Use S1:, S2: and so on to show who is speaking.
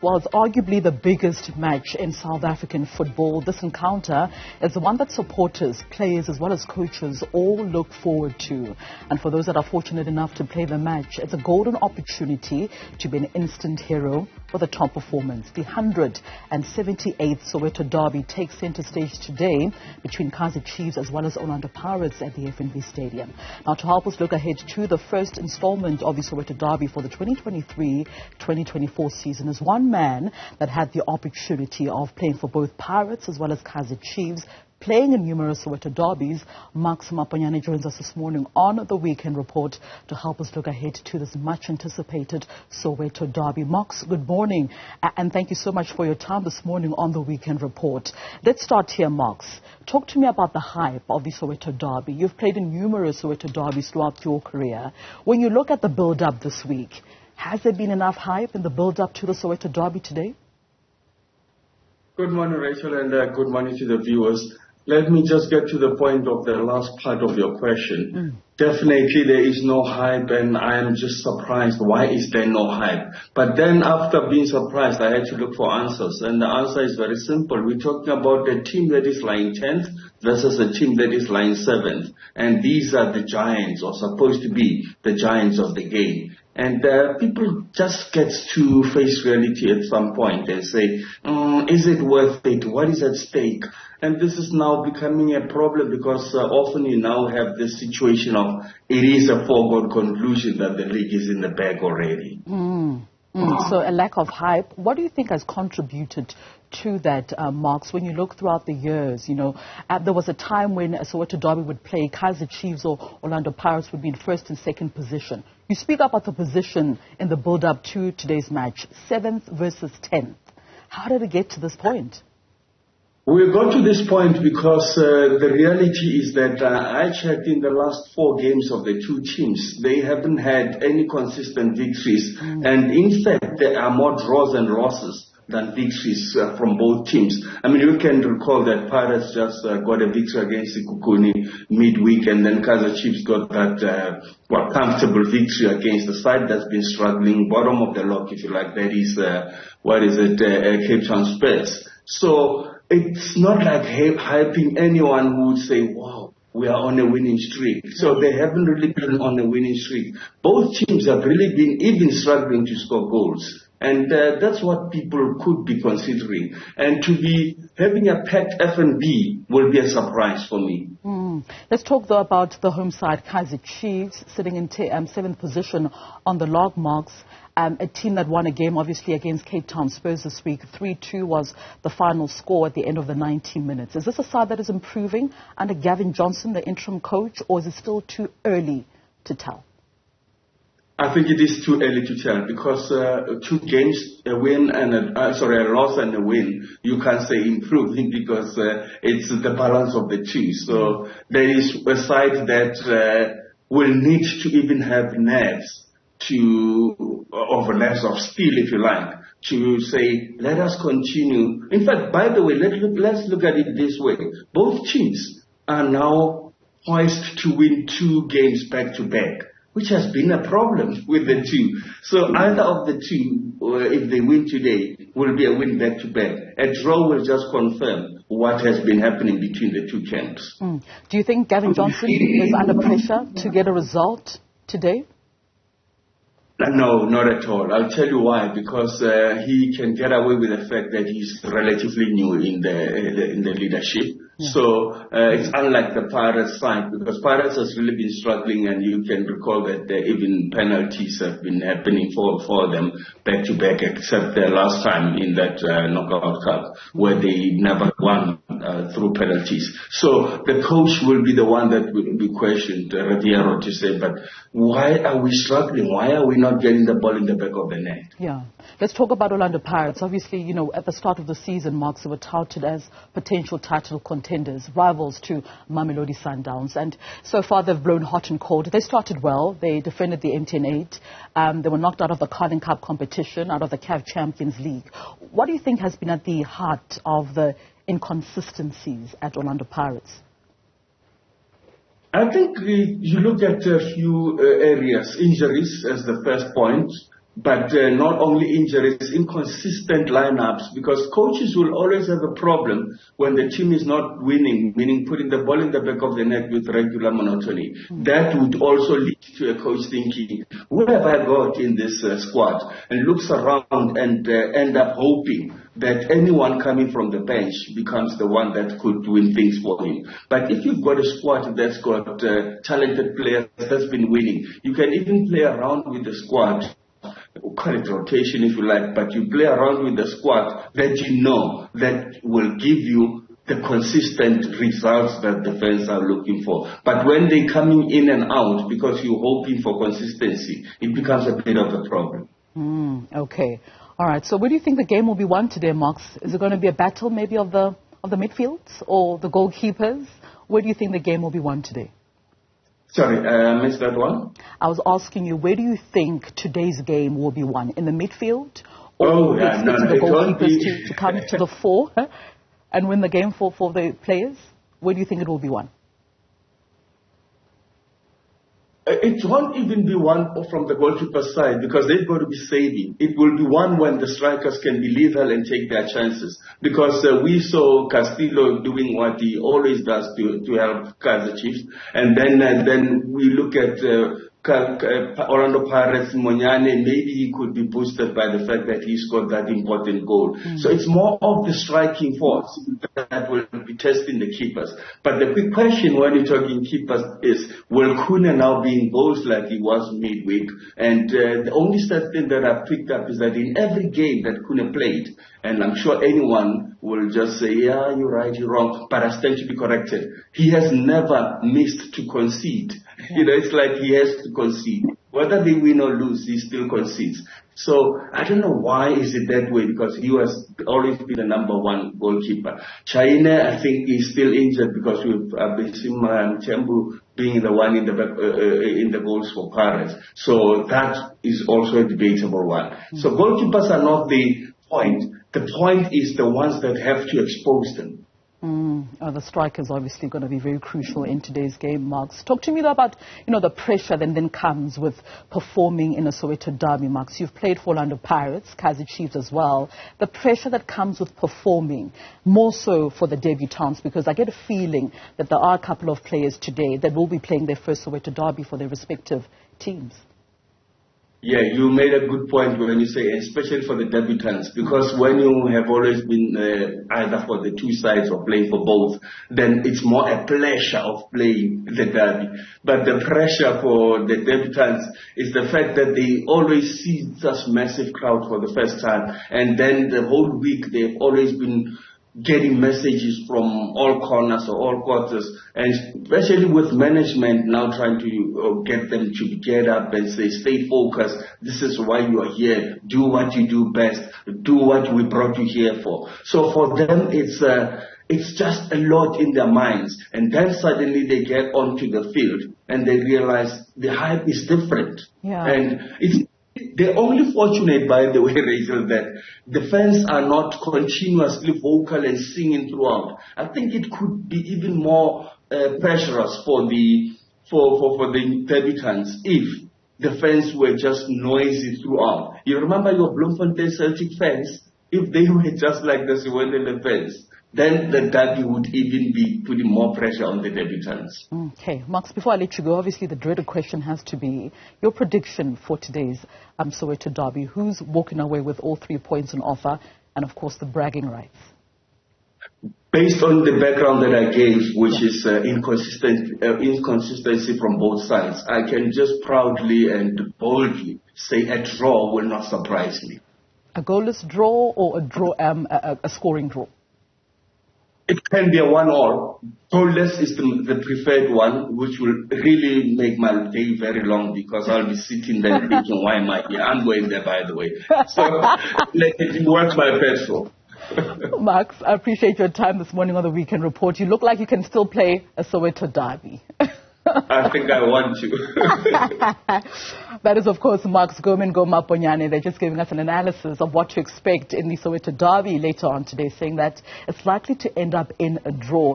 S1: Well, it's arguably the biggest match in South African football. This encounter is the one that supporters, players, as well as coaches all look forward to. And for those that are fortunate enough to play the match, it's a golden opportunity to be an instant hero with a top performance. The 178th Soweto Derby takes center stage today between Kaizer Chiefs as well as Orlando Pirates at the FNB Stadium. Now, to help us look ahead to the first installment of the Soweto Derby for the 2023-2024 season is one man that had the opportunity of playing for both Pirates as well as Kaizer Chiefs, playing in numerous Soweto derbies. Maponyane joins us this morning on the Weekend Report to help us look ahead to this much-anticipated Soweto Derby. Mox, good morning, and thank you so much for your time this morning on the Weekend Report. Let's start here, Mox. Talk to me about the hype of the Soweto Derby. You've played in numerous Soweto derbies throughout your career. When you look at the build-up this week, has there been enough hype in the build-up to the Soweto Derby today?
S2: Good morning, Rachel, and good morning to the viewers. Let me just get to the point of the last part of your question. Definitely there is no hype, and I am just surprised. Why is there no hype? But then after being surprised, I had to look for answers. And the answer is very simple. We're talking about a team that is lying 10th versus a team that is lying 7th. And these are the giants, or supposed to be the giants of the game. And people just get to face reality at some point and say, is it worth it? What is at stake? And this is now becoming a problem because often you now have this situation of it is a foregone conclusion that the league is in the bag already.
S1: So a lack of hype. What do you think has contributed to that, Marks? When you look throughout the years, you know, there was a time when Soweto Derby would play, Kaizer Chiefs or Orlando Pirates would be in first and second position. You speak about the position in the build-up to today's match, 7th versus 10th. How did it get to this point?
S2: We got to this point because the reality is that I checked in the last 4 games of the two teams. They haven't had any consistent victories. And in fact, there are more draws and losses than victories from both teams. I mean, you can recall that Pirates just got a victory against Sikukuni midweek, and then Kaizer Chiefs got that comfortable victory against the side that's been struggling, bottom of the lock, if you like. That is, Cape Town Spurs. So it's not like hyping anyone who would say, wow, we are on a winning streak. So they haven't really been on a winning streak. Both teams have really been even struggling to score goals. And that's what people could be considering. And to be having a packed FNB will be a surprise for me.
S1: Let's talk, though, about the home side, Kaizer Chiefs, sitting in 7th position on the log marks. A team that won a game, obviously, against Cape Town Spurs this week. 3-2 was the final score at the end of the 90 minutes. Is this a side that is improving under Gavin Johnson, the interim coach, or is it still too early to tell?
S2: I think it is too early to tell because 2 games, a win and a loss and a win, you can't say improving because it's the balance of the two. So there is a side that will need to even have nerves nerves of steel, if you like, to say, let us continue. In fact, by the way, let's look at it this way. Both teams are now poised to win 2 games back to back, which has been a problem with the two. So either of the two, if they win today, will be a win back-to-back. A draw will just confirm what has been happening between the two camps.
S1: Do you think Gavin Johnson is under pressure to get a result today?
S2: No, not at all. I'll tell you why. Because he can get away with the fact that he's relatively new in the leadership. So it's unlike the Pirates side, because Pirates has really been struggling, and you can recall that even penalties have been happening for them back to back, except the last time in that knockout cup where they never won through penalties. So the coach will be the one that will be questioned, Riviero, to say, but why are we struggling? Why are we not getting the ball in the back of the net?
S1: Yeah. Let's talk about Orlando Pirates. Obviously, you know, at the start of the season, Marks, they were touted as potential title contenders, rivals to Mamelodi Sundowns. And so far, they've blown hot and cold. They started well. They defended the MTN 8. They were knocked out of the Carling Cup competition, out of the CAF Champions League. What do you think has been at the heart of the inconsistencies at Orlando Pirates?
S2: I think you look at a few areas. Injuries as the first point. But not only injuries, inconsistent lineups, because coaches will always have a problem when the team is not winning, meaning putting the ball in the back of the net with regular monotony. That would also lead to a coach thinking, who have I got in this squad? And looks around and end up hoping that anyone coming from the bench becomes the one that could win things for him. But if you've got a squad that's got talented players that's been winning, you can even play around with the squad. Call it rotation if you like, but you play around with the squad that you know that will give you the consistent results that the fans are looking for. But when they're coming in and out because you're hoping for consistency, it becomes a bit of a problem.
S1: Okay. All right. So where do you think the game will be won today, Max? Is it going to be a battle maybe of the midfields or the goalkeepers? Where do you think the game will be won today?
S2: Sorry, I missed that one.
S1: I was asking you, where do you think today's game will be won? In the midfield? Or the goalkeepers to come to the fore and win the game for the players? Where do you think it will be won?
S2: It won't even be one from the goalkeeper side because they've got to be saving. It will be one when the strikers can be lethal and take their chances. Because we saw Castillo doing what he always does to help Kaizer Chiefs. And then we look at Orlando Pirates, Maponyane, maybe he could be boosted by the fact that he scored that important goal. So it's more of the striking force that will be testing the keepers. But the big question when you're talking keepers is, will Kuna now be in goals like he was midweek? And the only thing that I picked up is that in every game that Kuna played, and I'm sure anyone will just say, yeah, you're right, you're wrong, but I stand to be corrected. He has never missed to concede. You know, it's like he has to concede. Whether they win or lose, he still concedes. So I don't know why is it that way, because he was always been the number one goalkeeper. China, I think, is still injured because we've seen Tembu being the one in the goals for Pirates. So that is also a debatable one. So goalkeepers are not the point. The point is the ones that have to expose them.
S1: The striker is obviously going to be very crucial in today's game, Marks. Talk to me about, the pressure that then comes with performing in a Soweto Derby, Marks. You've played for Orlando Pirates, Kaizer Chiefs as well. The pressure that comes with performing, more so for the debutants, because I get a feeling that there are a couple of players today that will be playing their first Soweto Derby for their respective teams.
S2: Yeah, you made a good point when you say, especially for the debutants, because when you have always been either for the two sides or playing for both, then it's more a pleasure of playing the derby. But the pressure for the debutants is the fact that they always see such massive crowd for the first time, and then the whole week they've always been getting messages from all corners or all quarters, and especially with management now trying to get them to get up and say, stay focused, this is why you are here, do what you do best, do what we brought you here for. So for them it's just a lot in their minds, and then suddenly they get onto the field and they realize the hype is different. And they're only fortunate, by the way, Rachel, that the fans are not continuously vocal and singing throughout. I think it could be even more pressurous for the debutants if the fans were just noisy throughout. You remember your Bloemfontein Celtic fans? If they were just like the Soweto fans, then the derby would even be putting more pressure on the debutants.
S1: Okay. Max, before I let you go, obviously the dreaded question has to be your prediction for today's Soweto Derby. Who's walking away with all 3 points on offer and, of course, the bragging rights?
S2: Based on the background that I gave, which is inconsistency from both sides, I can just proudly and boldly say a draw will not surprise me.
S1: A goalless draw or a scoring draw?
S2: It can be a 1-1. Goalless is the preferred one, which will really make my day very long because I'll be sitting there thinking, why am I here? I'm going there, by the way. So let it work my petrol.
S1: Max, I appreciate your time this morning on the Weekend Report. You look like you can still play a Soweto Derby.
S2: I think I want to.
S1: That is, of course, Max Maponyane. They're just giving us an analysis of what to expect in the Soweto Derby later on today, saying that it's likely to end up in a draw.